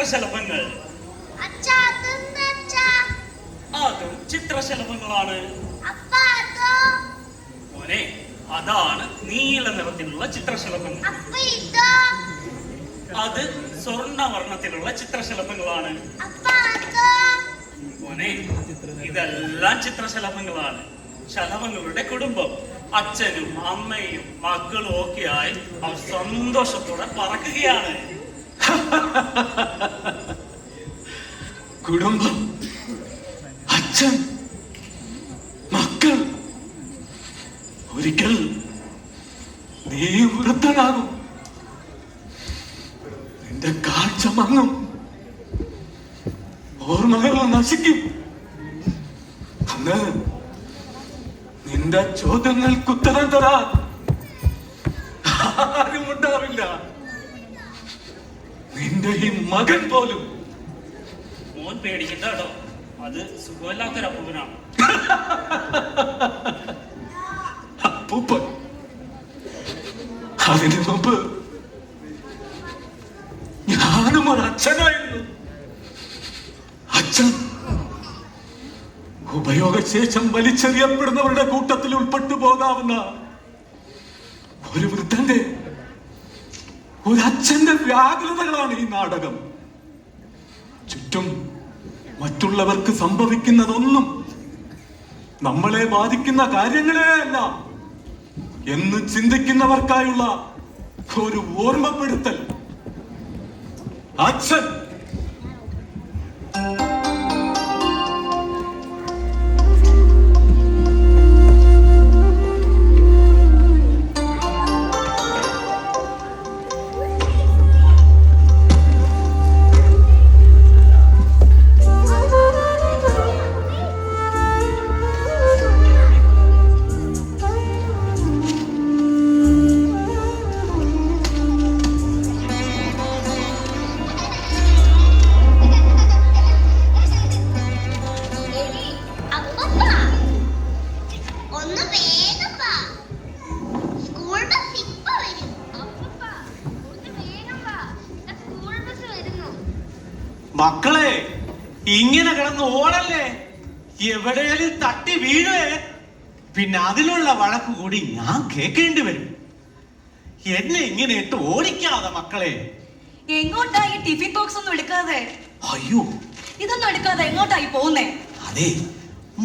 ചിത്രശലഭങ്ങൾ. അതും ചിത്രശലഭങ്ങളാണ് മോനെ. അതാണ് നീല നിറത്തിലുള്ള ചിത്രശലഭങ്ങൾ. അത് സ്വർണ്ണവർണ്ണത്തിലുള്ള ചിത്രശലഭങ്ങളാണ് മോനെ. ഇതെല്ലാം ചിത്രശലഭങ്ങളാണ്. ശലഭങ്ങളുടെ കുടുംബം. അച്ഛനും അമ്മയും മക്കളും ഒക്കെയായി അവർ സന്തോഷത്തോടെ പറക്കുകയാണ്. കുടുംബം, അച്ഛൻ, മക്കൾ. ഒരിക്കൽ നീ വൃദ്ധനാകും. നിന്റെ കാഴ്ച മങ്ങും, ഓർമ്മകൾ നശിക്കും. അന്ന് നിന്റെ ചോദ്യങ്ങൾക്ക് ഉത്തരം തരാൻ ആരും ഉണ്ടാവില്ല. നിന്റെ ഈ മകൻ പോലും. മോൻ പേടിക്കട്ടോ, അത് സുഖമില്ലാത്തൊരപ്പൂപ്പനാണ്. അപ്പൂപ്പൻ. അതിനു മുമ്പ് ഞാനും ഒരു അച്ഛനായിരുന്നു. അച്ഛൻ ഉപയോഗശേഷം വലിച്ചെറിയപ്പെടുന്നവരുടെ കൂട്ടത്തിൽ ഉൾപ്പെട്ടു പോകാവുന്ന ഒരു വൃദ്ധന്റെ, ഒരു അച്ഛന്റെ വ്യാകുലതകളാണ് ഈ നാടകം. ചുറ്റും മറ്റുള്ളവർക്ക് സംഭവിക്കുന്നതൊന്നും നമ്മളെ ബാധിക്കുന്ന കാര്യങ്ങളേ അല്ല എന്ന് ചിന്തിക്കുന്നവർക്കായുള്ള ഒരു ഓർമ്മപ്പെടുത്തൽ. അച്ഛൻ. മക്കളെ, ഇങ്ങനെ കിടന്ന് ഓടല്ലേ, എവിടെയാലും തട്ടി വീഴേ. പിന്നെ അതിലുള്ള വഴക്ക് കൂടി ഞാൻ കേൾക്കേണ്ടി വരും. എന്നെ ഇങ്ങനെ ഇട്ട് ഓടിക്കാതെ മക്കളെ. എങ്ങോട്ടാ ഈ ടിഫിൻ ബോക്സ് ഒന്നും എടുക്കാതെ? അയ്യോ, ഇതൊന്നും എടുക്കാതെ എങ്ങോട്ടായി പോകുന്നേ? അതെ,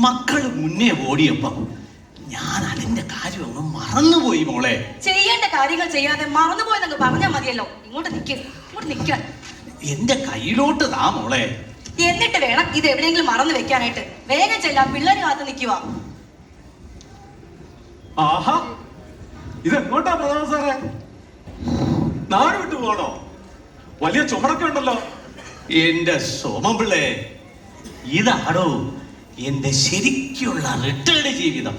മക്കള് മുന്നേ ഓടിയപ്പോ ഞാൻ അതിന്റെ കാര്യം അങ്ങ് മറന്നുപോയി മോളെ. ചെയ്യേണ്ട കാര്യങ്ങൾ ചെയ്യാതെ മറന്നുപോയെന്നൊക്കെ പറഞ്ഞാൽ മതിയല്ലോ. ഇങ്ങോട്ട് നിൽക്കാൻ. എന്റെ കയ്യിലോട്ട് താ മോളെ. എന്നിട്ട് വേണം ഇത് എവിടെയെങ്കിലും മറന്നു വെക്കാനായിട്ട്. വേഗം ചെല്ലാം, പിള്ളേര് കാത്തു നിൽക്കുക. ആഹാ, ഇതെങ്ങോട്ടാ പ്രധാന സാറേ? നാട് വിട്ടു പോണോ? വലിയ ചുമടൊക്കെ ഉണ്ടല്ലോ. എന്റെ സോമൻ പിള്ളേ, ഇതാണോ എന്റെ ശരിക്കുള്ള റിട്ടേർഡ് ജീവിതം?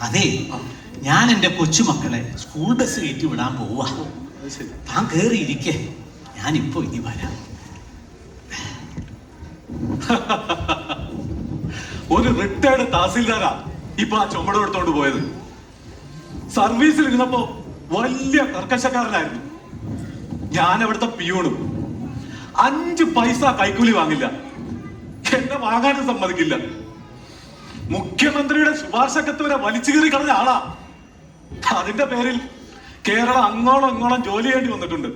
അതെ, ഞാൻ എന്റെ കൊച്ചുമക്കളെ സ്കൂൾ ബസ് കയറ്റി വിടാൻ പോവാ. താൻ കേറിയിരിക്കേ, ഞാനിപ്പോ ഇനി വരാം. ഒരു റിട്ടയർഡ് തഹസിൽദാരാ ഇപ്പൊ ആ ചുമട് എടുത്തോണ്ട് പോയത്. സർവീസിൽ ഇരുന്നപ്പോ വലിയ കർക്കശക്കാരനായിരുന്നു. ഞാൻ അവിടുത്തെ പിയൂണും. 5 പൈസ കൈക്കൂലി വാങ്ങില്ല, എന്നെ വാങ്ങാനും സമ്മതിക്കില്ല. മുഖ്യമന്ത്രിയുടെ ശുപാർശക്കത്ത് വരെ വലിച്ചു കയറി കളഞ്ഞ ആളാ. അതിന്റെ പേരിൽ കേരളം അങ്ങോളം ഇങ്ങോളം ജോലി ചെയ്യേണ്ടി വന്നിട്ടുണ്ട്.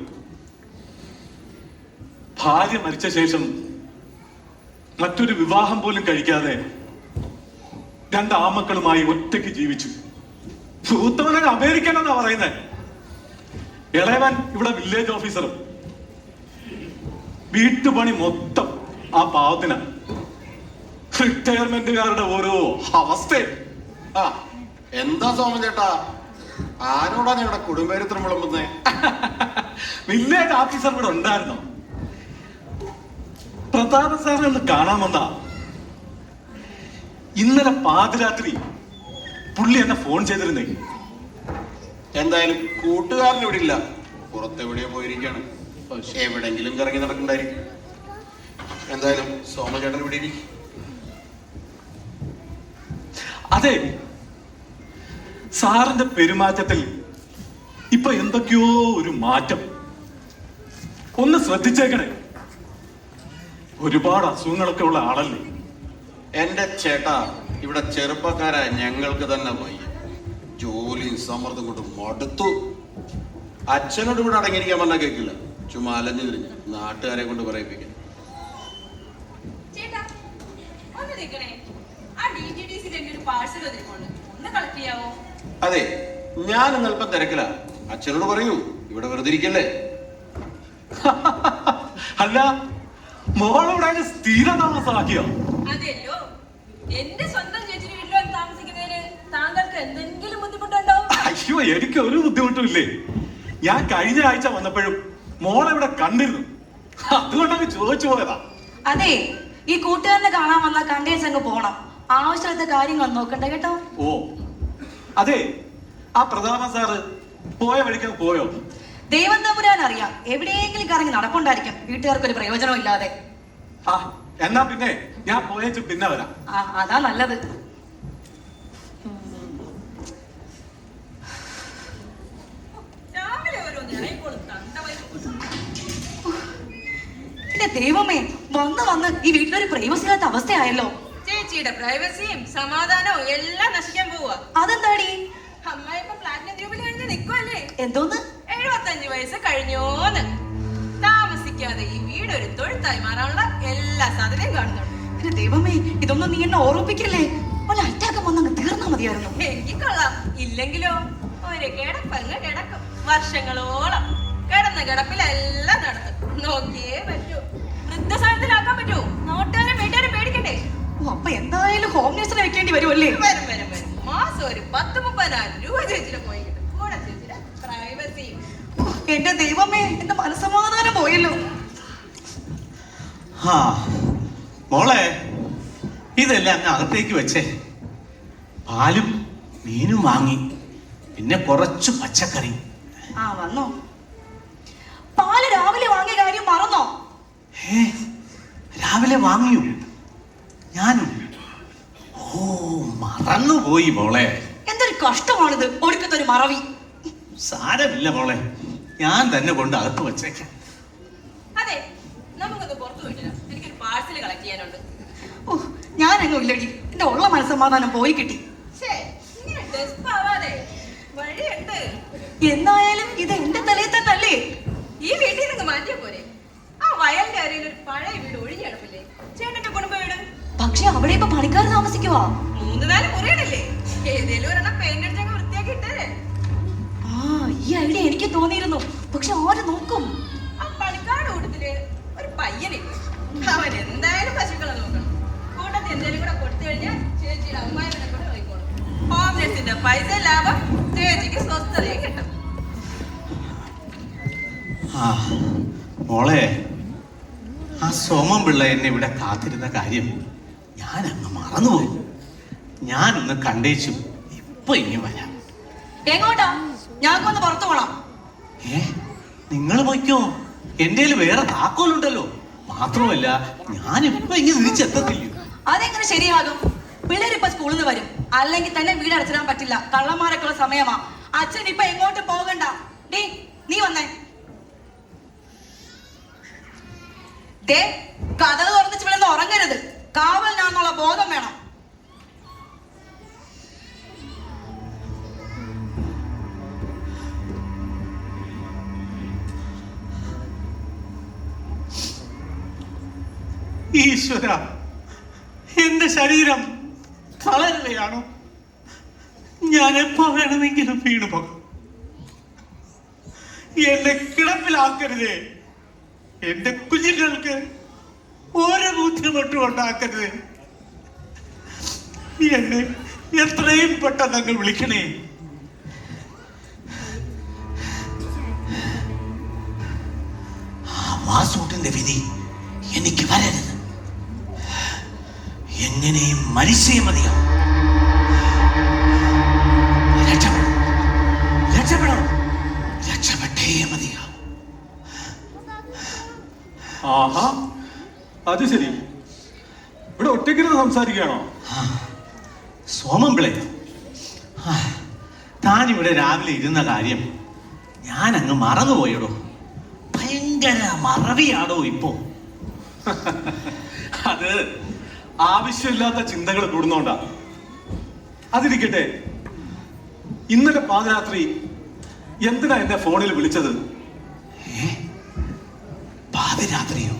ഭാര്യ മരിച്ച ശേഷം മറ്റൊരു വിവാഹം പോലും കഴിക്കാതെ 2 ആമക്കളുമായി ഒറ്റയ്ക്ക് ജീവിച്ചു. മൂത്തവനൊക്കെ അമേരിക്കനെന്നാ പറയുന്നത്. ഇളയവൻ ഇവിടെ വില്ലേജ് ഓഫീസറും. വീട്ടുപണി മൊത്തം ആ പാവത്തിനാ. റിട്ടയർമെന്റുകാരുടെ ഓരോ അവസ്ഥ. എന്താ സോമൻ ചേട്ടാ, ആരോടാ ഞങ്ങളുടെ കുടുംബചരിത്രം വിളമ്പുന്നേ? വില്ലേജ് ഓഫീസർ ഇവിടെ ഉണ്ടായിരുന്നോ? പ്രതാപ സാറിനെ ഒന്ന് കാണാമെന്നാ. ഇന്നലെ പാതിരാത്രി പുള്ളി എന്നെ ഫോൺ ചെയ്തിരുന്നേ. എന്തായാലും കൂട്ടുകാരൻ ഇവിടെ ഇല്ല, പുറത്തെവിടെയോ പോയിരിക്കാണ്. എവിടെങ്കിലും കറങ്ങി നടക്കണ്ടായിരിക്കും. എന്തായാലും സോമൻ ചേട്ടൻ ഇവിടെ ഇരിക്കും. അതെ, സാറിന്റെ പെരുമാറ്റത്തിൽ ഇപ്പൊ എന്തൊക്കെയോ ഒരു മാറ്റം. ഒന്ന് ശ്രദ്ധിച്ചേക്കണേ. ഒരുപാട് അസുഖങ്ങളൊക്കെ ഉള്ള ആളല്ലേ. എന്റെ ചേട്ടാ, ഇവിടെ ചെറുപ്പക്കാരായ ഞങ്ങൾക്ക് തന്നെ വയ്യ. ജോലിയും സമ്മർദ്ദം കൊണ്ട് മടുത്തു. അച്ഛനോട് ഇവിടെ അടങ്ങിയിരിക്കാൻ പറഞ്ഞാൽ കേൾക്കില്ല. ചുമ്മാ അലഞ്ഞു തിരിഞ്ഞ് നാട്ടുകാരെ കൊണ്ട് പറയിപ്പിക്കാൻ. ചേട്ടാ ഒന്ന് നിൽക്കണേ. ആ DTDC-യിൽ എൻ്റെ ഒരു പാഴ്സൽ വന്നിട്ടുണ്ട്, ഒന്ന് കളക്ട് ചെയ്യാവോ? അതെ, ഞാൻ ഇന്നൽപ്പം തിരക്കില്ല. അച്ഛനോട് പറയൂ ഇവിടെ വെറുതെ ഇരിക്കല്ലേ. അല്ല, മോളിവിടെ സ്ഥിര താമസമാക്കിയോ? അതെല്ലോ, എന്റെ സ്വന്തം ചേച്ചിയുടെ വീട്ടിൽ വന്ന് താമസിക്കുന്നതിന് താങ്കൾക്ക് എന്തെങ്കിലും ബുദ്ധിമുട്ടുണ്ടോ? അയ്യോ, എനിക്ക് ഒരു ബുദ്ധിമുട്ടും ഇല്ലേ. ഞാൻ കഴിഞ്ഞ ആഴ്ച വന്നപ്പോഴും മോളെവിടെ കണ്ടിരുന്നു, അതുകൊണ്ടങ്ങ് ചോദിച്ചു പോയതാ. അതെ, ഈ കൂട്ടുകാരനെ കാണാൻ വന്ന കണ്ടേച്ചങ്ങ് പോണം. ആവശ്യമില്ലാത്ത കാര്യങ്ങൾ നോക്കണ്ട കേട്ടോ. ഓ അതെ, ആ പ്രതാപൻ സാറ് പോയ വഴിക്ക് പോയോ? ദൈവം തമ്പുരാൻ അറിയാം, എവിടെയെങ്കിലും കറങ്ങി നടപ്പുണ്ടായിരിക്കും, വീട്ടുകാർക്ക് ഒരു പ്രയോജനം ഇല്ലാതെ. ആ എന്നാ പിന്നെ ഞാൻ പോയേച്ചു പിന്നെ വരാം. ആ അതാ നല്ലത്. എന്റെ ദൈവമേ, വന്ന് ഈ വീട്ടിലൊരു പ്രൈവസി ഇല്ലാത്ത അവസ്ഥയായല്ലോ. ചേച്ചിയുടെ പ്രൈവസിയും സമാധാനവും എല്ലാം നശിക്കാൻ പോവാ. അതെന്താടി? അമ്മ ഇപ്പൊ പ്ലാറ്റിനം ജൂബിലി കഴിഞ്ഞ് നിക്കുവല്ലേ? എന്തോന്ന്? 75 വയസ്സ് കഴിഞ്ഞോന്ന്. താമസിക്കാതെ ഈ വീട് ഒരു തൊഴുത്തായി മാറാനുള്ള എല്ലാ സാധ്യതയും കാണുന്നുണ്ട്. എന്റെ ദൈവമേ, ഇതൊന്നും നീ എന്നെ ഓർമ്മിപ്പിക്കല്ലേ. വല്ല അറ്റാക്ക് വന്നങ്ങ് തീർന്നാ മതിയായിരുന്നു. എനിക്ക് കൊള്ളാം, ഇല്ലെങ്കിലോ ഒരു കിടപ്പങ്ങ് കിടക്കും വർഷങ്ങളോളം. കിടന്ന കിടപ്പിലെല്ലാം നടത്തും. നോക്കിയേ പറ്റൂ. വൃദ്ധസാനത്തിലാക്കാൻ പറ്റൂ. നോട്ടുകാരും വീട്ടുകാരും പേടിക്കണ്ടേ? ഓ, അപ്പൊ എന്തായാലും ഹോം നേഴ്സിനെ വെക്കേണ്ടി വരുമല്ലേ? വരും. മാസം ഒരു 10-30,000 രൂപ ചേച്ചിയുടെ പോയി കിട്ടും. കൂടെ ചേച്ചിയുടെ പ്രൈവസിയും. എന്റെ ദൈവമേ, എന്റെ മനസ്സമാധാനം പോയല്ലോ. ആ മോളെ, ഇതെല്ലാം അങ്ങ് അകത്തേക്ക് വെച്ചേ. പാലും മീനും വാങ്ങി, പിന്നെ കുറച്ച് പച്ചക്കറി. ആ വന്നോ? പാല് രാവിലെ വാങ്ങിയ കാര്യം മറന്നോ? രാവിലെ വാങ്ങിയോ? ഞാനും? ഓ, മറന്നുപോയി മോളെ. എന്തൊരു കഷ്ടമാണിത്, ഒടുക്കത്തൊരു മറവി. സാരമില്ല മോളെ, ഞാൻ തന്നെ കൊണ്ട് അകത്ത് വെച്ചേക്കാം. അതെ, നമുക്കൊന്ന് പുറത്തു പോയിട്ടില്ല. എനിക്കൊരു പാഴ്സൽ കളക്ട് ചെയ്യാനുണ്ട്. ഓ, ഞാനെങ്ങും ഇല്ലടി, എന്റെ ഉള്ള മനസ്സമാധാനം പോയി കിട്ടി. ഇങ്ങനെ ഡെസ്പ് ആവാതെ വഴിയുണ്ട്. എന്നായാലും ഇത് എന്റെ തലയിൽ തന്നല്ലേ. ഈ വീട്ടിൽ നിന്ന് മാറ്റിയ പോരെ. ആ വയലിന്റെ അരയിൽ ഒരു പഴയ വീട് ഒഴിഞ്ഞു കിടപ്പില്ലേ, ചേട്ടന്റെ കുടുംബ വീട്. പക്ഷെ അവിടെ ഇപ്പൊ പണിക്കാർ താമസിക്കുവാ. 3-4 മുറിയിടല്ലേ, ഏതേലും ഒരെണ്ണം പെയിന്റ് അടിച്ചങ്ങ് വൃത്തിയാക്കിട്ടേ. ആ, ഈ ഐഡിയ എനിക്ക് തോന്നിയിരുന്നു. പക്ഷെ ആര് നോക്കും? ആ പണിക്കാരുടെ കൂട്ടത്തില് ഒരു പയ്യനില്ല. അവൻ എന്തായാലും പശുക്കളെ നോക്കണം. കൂട്ടത്തിൽ എന്തേലും കൂടെ കൊടുത്തു കഴിഞ്ഞാൽ ചേച്ചിയുടെ അമ്മായിനെ കൂടെ നോക്കിക്കോളും. ഹോം നേഴ്സിന്റെ പൈസ ലാഭം, ചേച്ചിക്ക് സ്വസ്ഥതയും കിട്ടും. ആ മോളെ, ആ സോമൻ പിള്ള എന്നെ ഇവിടെ കാത്തിരുന്ന കാര്യം ഞാൻ അങ്ങ് മറന്നുപോയി. ഞാനൊന്ന് കണ്ടേച്ചു, ഇപ്പൊ ഇനി വരാം. എങ്ങോട്ടാ? ഞങ്ങൾക്കൊന്ന് പുറത്തു പോണം. നിങ്ങൾ പോയിക്കോ, എന്റെ വേറെ താക്കോലുണ്ടല്ലോ. മാത്രമല്ല, ഞാനിപ്പൊ ഇങ്ങനെ തിരിച്ചെത്തത്തില്ലയോ. അതെങ്ങനെ ശരിയാകും? പിള്ളേരിപ്പൊ സ്കൂളിൽ നിന്ന് വരും, അല്ലെങ്കിൽ തന്നെ വീട് അടച്ചിടാൻ പറ്റില്ല. കള്ളന്മാരൊക്കെയുള്ള സമയമാ. അച്ഛൻ ഇപ്പൊ എങ്ങോട്ട് പോകണ്ട. നീ വന്നേ. ദേ, കഥകൾ തുറന്നിച്ച് ഇവിടെ ഉറങ്ങരുത്. കാവലിനാന്നുള്ള ബോധം വേണം. ഈശ്വര, എന്റെ ശരീരം തളരുകയാണോ? ഞാൻ എപ്പോ വേണമെങ്കിലും വീണു പോകും. എന്നെ കിടപ്പിലാക്കരുതേ. എന്റെ കുഞ്ഞുങ്ങൾക്ക് ഒരു ബുദ്ധിമുട്ടും ഉണ്ടാക്കരുത്. എന്നെ എത്രയും പെട്ടെന്ന് അങ്ങ് വിളിക്കണേ. ആ വാസൂട്ടിന്റെ വിധി എനിക്ക് വരരുത്. എങ്ങനെയും മരിച്ചേ മതിയാവും. രക്ഷപ്പെട്ടേ മതിയാവും. ആഹാ, അത് ശരി. ഇവിടെ ഒറ്റയ്ക്കിരുന്ന് സംസാരിക്കുകയാണോ? സോമൻ പിള്ളേ, താനിവിടെ രാവിലെ ഇരുന്ന കാര്യം ഞാൻ അങ്ങ് മറന്നുപോയടോ. ഭയങ്കര ഭയങ്കര മറവിയാണോ ഇപ്പോ? അത് ആവശ്യമില്ലാത്ത ചിന്തകൾ കൂടുന്നോണ്ടാ. അതിരിക്കട്ടെ, ഇന്നലെ പാതിരാത്രി എന്തിനാ എന്നെ ഫോണിൽ വിളിച്ചത്? പാതിരാത്രിയോ?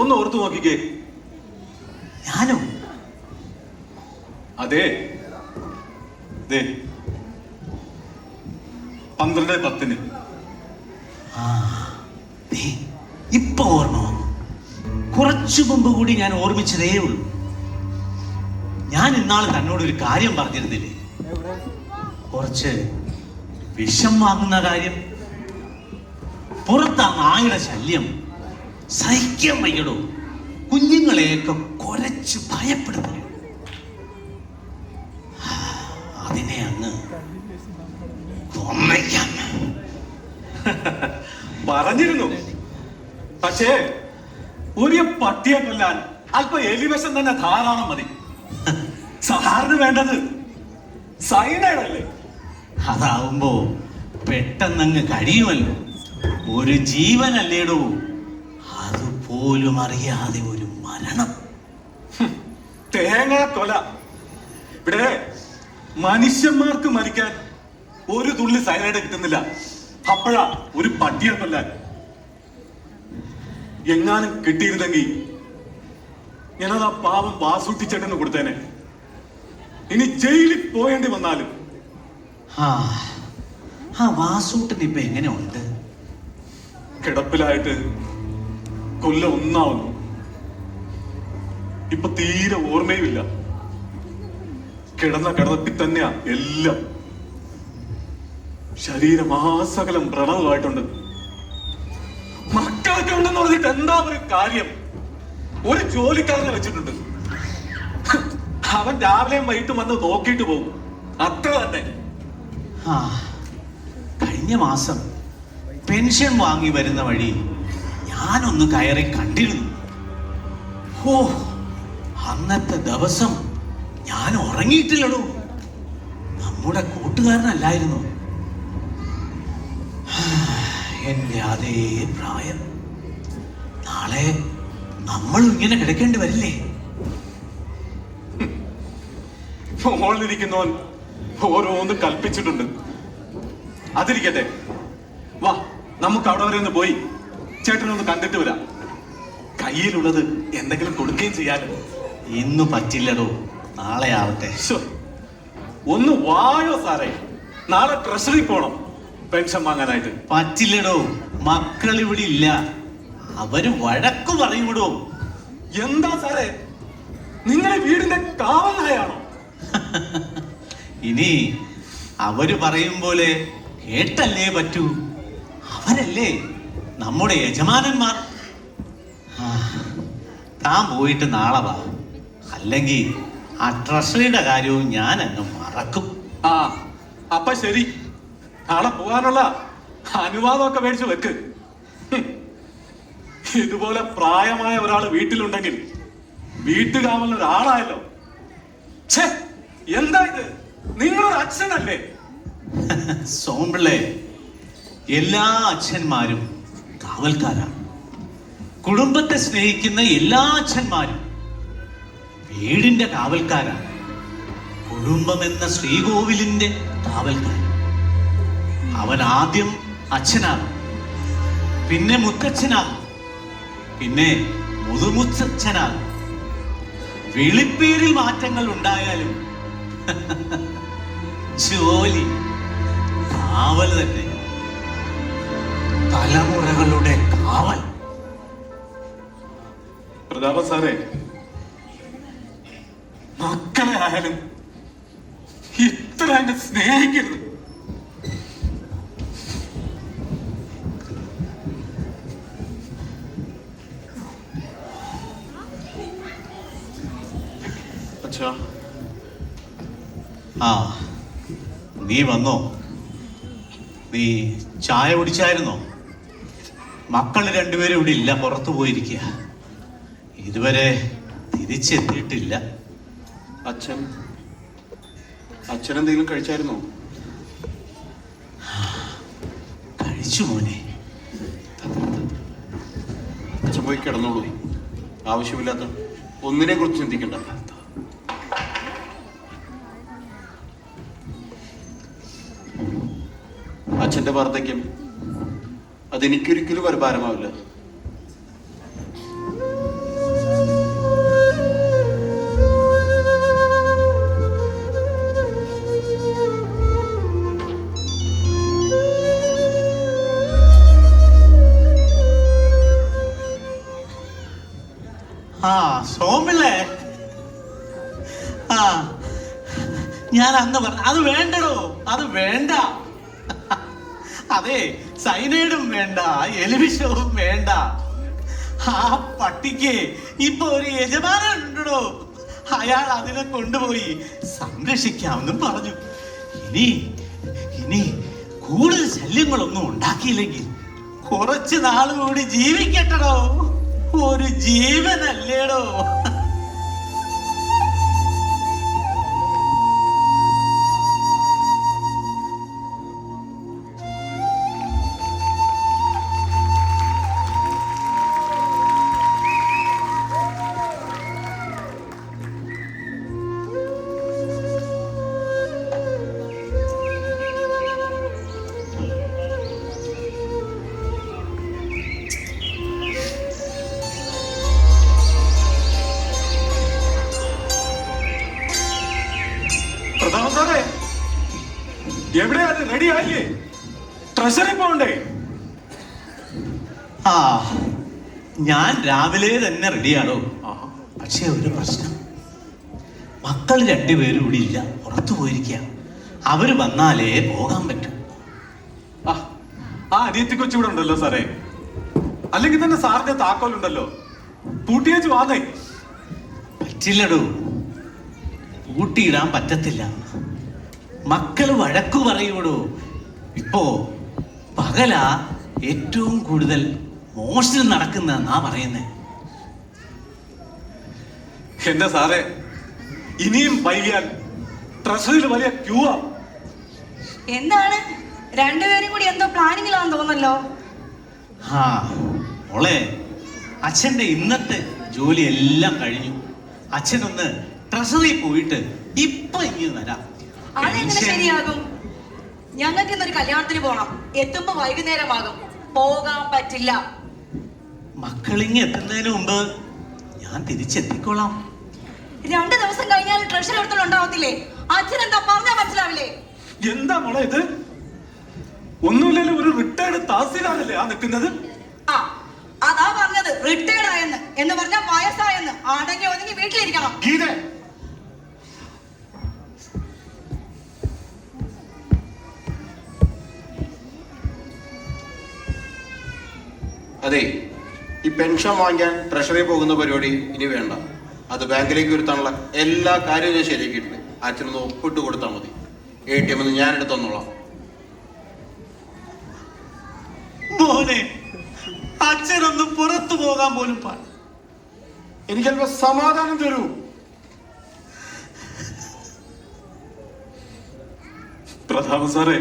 ഒന്ന് ഓർത്തു നോക്കിക്കേ. ഞാനോ? അതെ, 12:10. ആ, ദേ, ഇപ്പൊ ഓർമ്മ വന്നു. കുറച്ചു മുമ്പ് കൂടി ഞാൻ ഓർമ്മിച്ചതേ ഉള്ളൂ. ഞാൻ ഇന്നാള് തന്നോടൊരു കാര്യം പറഞ്ഞിരുന്നില്ലേ, കുറച്ച് വിഷം വാങ്ങുന്ന കാര്യം. പുറത്താ നായുടെ ശല്യം സഹിക്കാൻ വയ്യടോ. കുഞ്ഞുങ്ങളെയൊക്കെ കുരച്ച് ഭയപ്പെടുന്നു. അതിനെ അങ്ങ് കൊന്നയ്ക്കാൻ പറഞ്ഞിരുന്നു. പക്ഷേ ഒരു പട്ടിയെ കൊല്ലാൻ അല്പം എലിവശം തന്നെ ധാരാളം മതി. സാറിന് വേണ്ടത് സൈനൈഡ് അല്ലേ? അതാവുമ്പോ പെട്ടെന്നങ്ങ് കഴിയുമല്ലോ. ഒരു ജീവനല്ലേടോ, അതുപോലും അറിയാതെ ഒരു മരണം. തേങ്ങ കൊല. ഇവിടെ മനുഷ്യന്മാർക്ക് മരിക്കാൻ ഒരു തുള്ളി സൈനൈഡ് കിട്ടുന്നില്ല. അപ്പോഴാ ഒരു പട്ടിയെ കൊല്ലാൻ. എങ്ങാനും കിട്ടിയിരുന്നെങ്കിൽ ഞാനത് ആ പാവം വാസൂട്ടിച്ചേട്ടന് കൊടുത്തേനെ. ഇനി ജയിലിൽ പോയേണ്ടി വന്നാലും. ആ വാസൂട്ടൻ ഇപ്പൊ എങ്ങനെ ഉണ്ട്? കിടപ്പിലായിട്ട് കൊല്ലം ഒന്നാവുന്നു. ഇപ്പൊ തീരെ ഓർമ്മയുമില്ല. കിടപ്പിൽ തന്നെയാ എല്ലാം. ശരീരമാസകലം വ്രണവുമായിട്ടുണ്ട്. മക്കളൊക്കെ ഉണ്ടെന്ന് പറഞ്ഞിട്ട് എന്താ ഒരു കാര്യം? ഒരു ജോലിക്കാരനെ വെച്ചിട്ടുണ്ട്. അവൻ രാവിലെയും വൈകിട്ടും വന്ന് നോക്കിയിട്ട് പോകും, അത്ര തന്നെ. കഴിഞ്ഞ മാസം പെൻഷൻ വാങ്ങി വരുന്ന വഴി ഞാനൊന്ന് കയറി കണ്ടിരുന്നു. ഓ, അന്നത്തെ ദിവസം ഞാൻ ഉറങ്ങിയിട്ടില്ലടോ. നമ്മുടെ കൂട്ടുകാരനല്ലായിരുന്നു. എന്റെ അതേ പ്രായം. നാളെ നമ്മളും ഇങ്ങനെ കിടക്കേണ്ടി വരില്ലേ? ഫോണിലിരിക്കുന്നവൻ ഓരോന്ന് കൽപ്പിച്ചിട്ടുണ്ട്. അതിരിക്കട്ടെ, വാ നമുക്ക് അവിടെ വരെ ഒന്ന് പോയി ചേട്ടനൊന്ന് കണ്ടിട്ട് വരാം. കയ്യിലുള്ളത് എന്തെങ്കിലും കൊടുക്കുകയും ചെയ്യാലോ. ഇന്ന് പറ്റില്ലടോ, നാളെ ആവട്ടെ. ഒന്ന് വായോ സാറേ, നാളെ ട്രഷറി പോണം പെൻഷൻ വാങ്ങാനായിട്ട്. പറ്റില്ലടോ, മക്കൾ ഇവിടെ ഇല്ല. അവര് വഴക്കു പറയൂടോ. എന്താ സാറേ, നിങ്ങളെ വീടിന്റെ കാവലായാണോ? ഇനി അവര് പറയും പോലെ കേട്ടല്ലേ പറ്റൂ. അവരല്ലേ നമ്മുടെ യജമാനന്മാർ. താൻ പോയിട്ട് നാളെ വാ, അല്ലെങ്കിൽ ആ ട്രഷറിയുടെ കാര്യവും ഞാൻ അങ്ങ് മറക്കും. അപ്പൊ ശരി, നാളെ പോകാനുള്ള അനുവാദമൊക്കെ മേടിച്ചു വെക്ക്. ഇതുപോലെ പ്രായമായ ഒരാൾ വീട്ടിലുണ്ടെങ്കിൽ വീട്ടുകാവലിന് ഒരാളായല്ലോ. എന്താ ഇത്, നിങ്ങളൊരു അച്ഛനല്ലേ? സോമ്പിള്ളേ, എല്ലാ അച്ഛന്മാരും കാവൽക്കാരാണ്. കുടുംബത്തെ സ്നേഹിക്കുന്ന എല്ലാ അച്ഛന്മാരും വീടിന്റെ കാവൽക്കാരാണ്. കുടുംബം എന്ന ശ്രീകോവിലിന്റെ കാവൽക്കാരൻ. അവൻ ആദ്യം അച്ഛനാകും, പിന്നെ മുത്തച്ഛനാകും, പിന്നെ മുതുമുത്തച്ഛനാകും. വിളിപ്പേരിൽ മാറ്റങ്ങൾ ഉണ്ടായാലും ജോലി കാവൽ തന്നെ. തലമുറകളുടെ കാവൽ. പ്രതാപ സാറേ, മക്കളെ ആയാലും ഇത്ര അങ്ങ് സ്നേഹിക്കരുത്. അച്ഛാ, നീ വന്നോ? നീ ചായ കുടിച്ചായിരുന്നോ? മക്കള് രണ്ടുപേരും ഇവിടെ ഇല്ല, പുറത്തു പോയിരിക്കുക. ഇതുവരെ തിരിച്ചെത്തിയിട്ടില്ല. അച്ഛൻ എന്തെങ്കിലും കഴിച്ചായിരുന്നോ? കഴിച്ചു മോനെ. പോയി കിടന്നോളൂ. ആവശ്യമില്ലാത്ത ഒന്നിനെ കുറിച്ച് ചിന്തിക്കണ്ട. അച്ഛന്റെ വാർദ്ധക്യം അതെനിക്കൊരിക്കലും ഒരു ഭാരമാവില്ല. ആ സോമില്ലേ, ആ ഞാൻ അന്ന് പറഞ്ഞു അത് വേണ്ടടോ, അത് വേണ്ട. അതെ, സൈനൈഡും വേണ്ട, എലിവിഷവും വേണ്ട. ആ പട്ടിക്ക് ഇപ്പൊ ഒരു യജമാനൻ ഉണ്ടോ, അയാൾ അതിനെ കൊണ്ടുപോയി സംരക്ഷിക്കാമെന്നും പറഞ്ഞു. ഇനി കൂടുതൽ ശല്യങ്ങളൊന്നും ഉണ്ടാക്കിയില്ലെങ്കിൽ കുറച്ച് നാൾ കൂടി ജീവിക്കട്ടടോ. ഒരു ജീവനല്ലേടോ. പ്രധാന സാറേ, എവിടെയാ? റെഡി ആയില്ലേ? ട്രഷറി പോണ്ടേ? ആ ഞാൻ രാവിലെ തന്നെ റെഡിയാണോ. പക്ഷെ ഒരു പ്രശ്നം, മക്കൾ രണ്ടുപേരും ഇവിടെ ഇല്ല, പുറത്തു പോയിരിക്കുക. അവര് വന്നാലേ പോകാൻ പറ്റും. ആ അനിയത്തി കൊച്ചിവിടെ ഉണ്ടല്ലോ സാറേ. അല്ലെങ്കിൽ തന്നെ സാറിന്റെ താക്കോലുണ്ടല്ലോ, പൂട്ടിയേച്ച് വാന്നേ. പറ്റില്ലടോ, പൂട്ടിയിടാൻ പറ്റത്തില്ല. മക്കള് വഴക്കു പറയൂടോ. ഇപ്പോ പകലാ ഏറ്റവും കൂടുതൽ മോഷണം നടക്കുന്നതെന്നാ പറയുന്നേ. എന്റെ സാറേ, ഇനിയും വൈകിയാൽ ട്രഷറിയിൽ വലിയ ക്യൂ ആ. എന്താണ് രണ്ടുപേരും കൂടി എന്തോ പ്ലാനിങ്ങിലാന്ന് തോന്നല്ലോ. ആ മോളെ, അച്ഛന്റെ ഇന്നത്തെ ജോലി എല്ലാം കഴിഞ്ഞു. അച്ഛനൊന്ന് ട്രഷറി പോയിട്ട് ഇപ്പൊ ഇങ്ങനെ വരാം. അതെങ്ങനെ ശരിയാകും? ഞങ്ങൾക്ക് ഇന്നൊരു കല്യാണത്തിന് പോണം. എത്തുമ്പോ വൈകുന്നേരമാകും. പോകാൻ പറ്റില്ല. മക്കളിങ്ങ് എത്തുന്നതിന് മുമ്പ് ഞാൻ തിരിച്ചെത്തിക്കോളാം. 2 ദിവസം കഴിഞ്ഞാൽ ട്രഷറി എടുത്തോളം ഉണ്ടാവത്തില്ലേ? അച്ഛൻ എന്താ പറഞ്ഞാ മനസ്സിലാവില്ലേ? എന്താ മോളെ ഇത്? ഒന്നുമില്ലല്ലോ, ഒരു റിട്ടയർഡ് തഹസീൽദാരല്ലേ ആ നിൽക്കുന്നത്? ആ അതാ പറഞ്ഞത്, റിട്ടയർഡ് ആയെന്ന്. എന്ന് പറഞ്ഞാൽ വയസ്സായെന്ന്. അടങ്ങി ഒതുങ്ങി വീട്ടിലിരിക്കണം. ഗീതേ, അതെ, ഈ പെൻഷൻ വാങ്ങിക്കാൻ ട്രഷറി പോകുന്ന പരിപാടി ഇനി വേണ്ട. അത് ബാങ്കിലേക്ക് വരുത്താനുള്ള എല്ലാ കാര്യവും ഞാൻ ശരിയാക്കിയിട്ടുണ്ട്. അച്ഛനൊന്ന് ഒപ്പിട്ട് കൊടുത്താൽ മതി. ATM ഞാൻ എടുത്ത് തന്നോളാം. മോനെ, അച്ഛനൊന്ന് പുറത്തു പോകാൻ പോലും പാടില്ല. എനിക്കല്പം സമാധാനം തരൂ. പ്രതാപൻ സാറേ,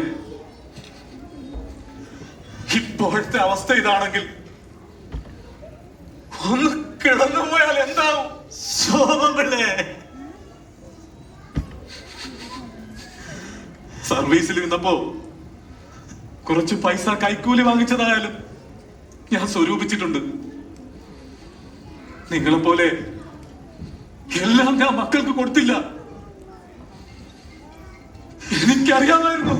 ഇപ്പോഴത്തെ അവസ്ഥ ഇതാണെങ്കിൽ ഒന്ന് കിടന്നു പോയാൽ എന്താവും? ശോഭമില്ലേ, സർവീസിൽ നിന്നപ്പോ കുറച്ച് പൈസ കൈക്കൂലി വാങ്ങിച്ചതായാലും ഞാൻ സ്വരൂപിച്ചിട്ടുണ്ട്. നിങ്ങളെ പോലെ എല്ലാം ഞാൻ മക്കൾക്ക് കൊടുത്തില്ല. എനിക്കറിയാമായിരുന്നു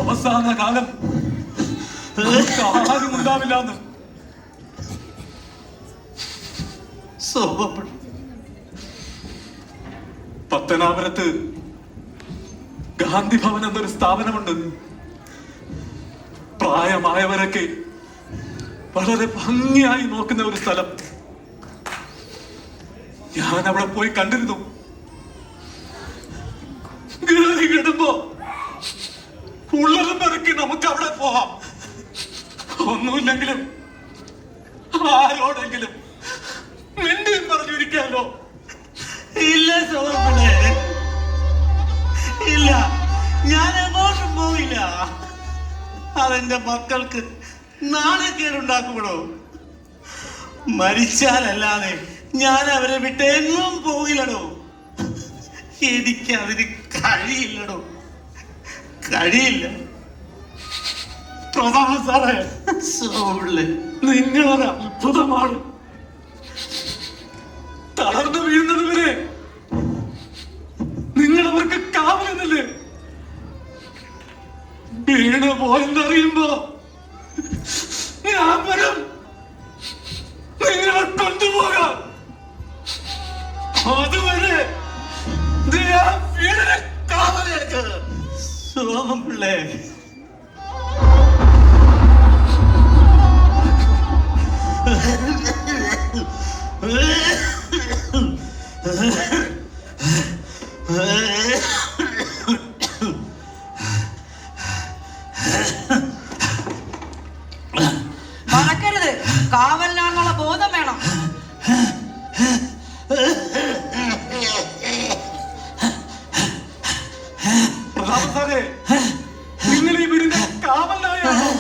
അവസാന കാലം ആരും ഉണ്ടാവില്ല എന്ന്. ശോഭപ്പെടും. പത്തനാപുരത്ത് ഗാന്ധി ഭവൻ എന്നൊരു സ്ഥാപനമുണ്ട്. പ്രായമായവരൊക്കെ വളരെ ഭംഗിയായി നോക്കുന്ന ഒരു സ്ഥലം. ഞാൻ അവിടെ പോയി കണ്ടിരുന്നു. ഗതി കിടുമ്പോ ഉള്ളതും പെറുക്കി നമുക്ക് അവിടെ പോവാം. ഒന്നുമില്ലെങ്കിലും ആരോടെങ്കിലും മിണ്ടിയും പറഞ്ഞിരിക്കാമല്ലോ. ഇല്ല ശോഭപ്പെടും, ഇല്ല, ഞാൻ എങ്ങോട്ടും പോയില്ല. അതെന്റെ മക്കൾക്ക് നാണക്കേടുണ്ടാക്കുമോ? മരിച്ചാലല്ലാതെ ഞാൻ അവരെ വിട്ട് എങ്ങും പോകില്ലടോ. എനിക്ക് അതിന് കഴിയില്ലടോ, കഴിയില്ല. പ്രധാന സാറേ, സോള് നിങ്ങളൊരു അത്ഭുതമാണ്. തളർന്നു വീഴുന്നത് വരെ നിങ്ങളവർക്ക് കാവലെന്നല്ലേ? വീണ് പോയെന്നറിയുമ്പോ ഞാൻ വരും നിങ്ങളെ കൊണ്ടുപോകാം. അതുവരെ വീടിനെ കാവലേക്ക്. സോമൻ പിള്ളേ, മറക്കരുത്, കാവലിനാണെന്നുള്ള ബോധം വേണം. പ്രതാപ സാറേ, നിങ്ങൾ ഈ വീടിന്റെ കാവലായാണോ?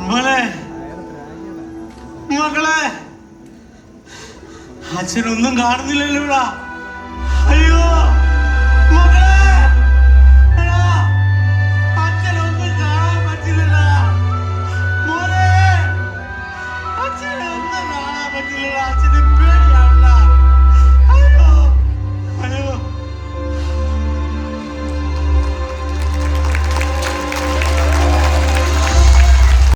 മോളെ, മകളെ, അച്ഛനൊന്നും കാണുന്നില്ലല്ലോ ഇവിടെ. അയ്യോ മകളെ, എടാ, അച്ഛനൊന്നും കാണാൻ പറ്റില്ലടാ. മോനെ, അച്ഛനൊന്നും കാണാൻ പറ്റില്ലടാ. അച്ഛന്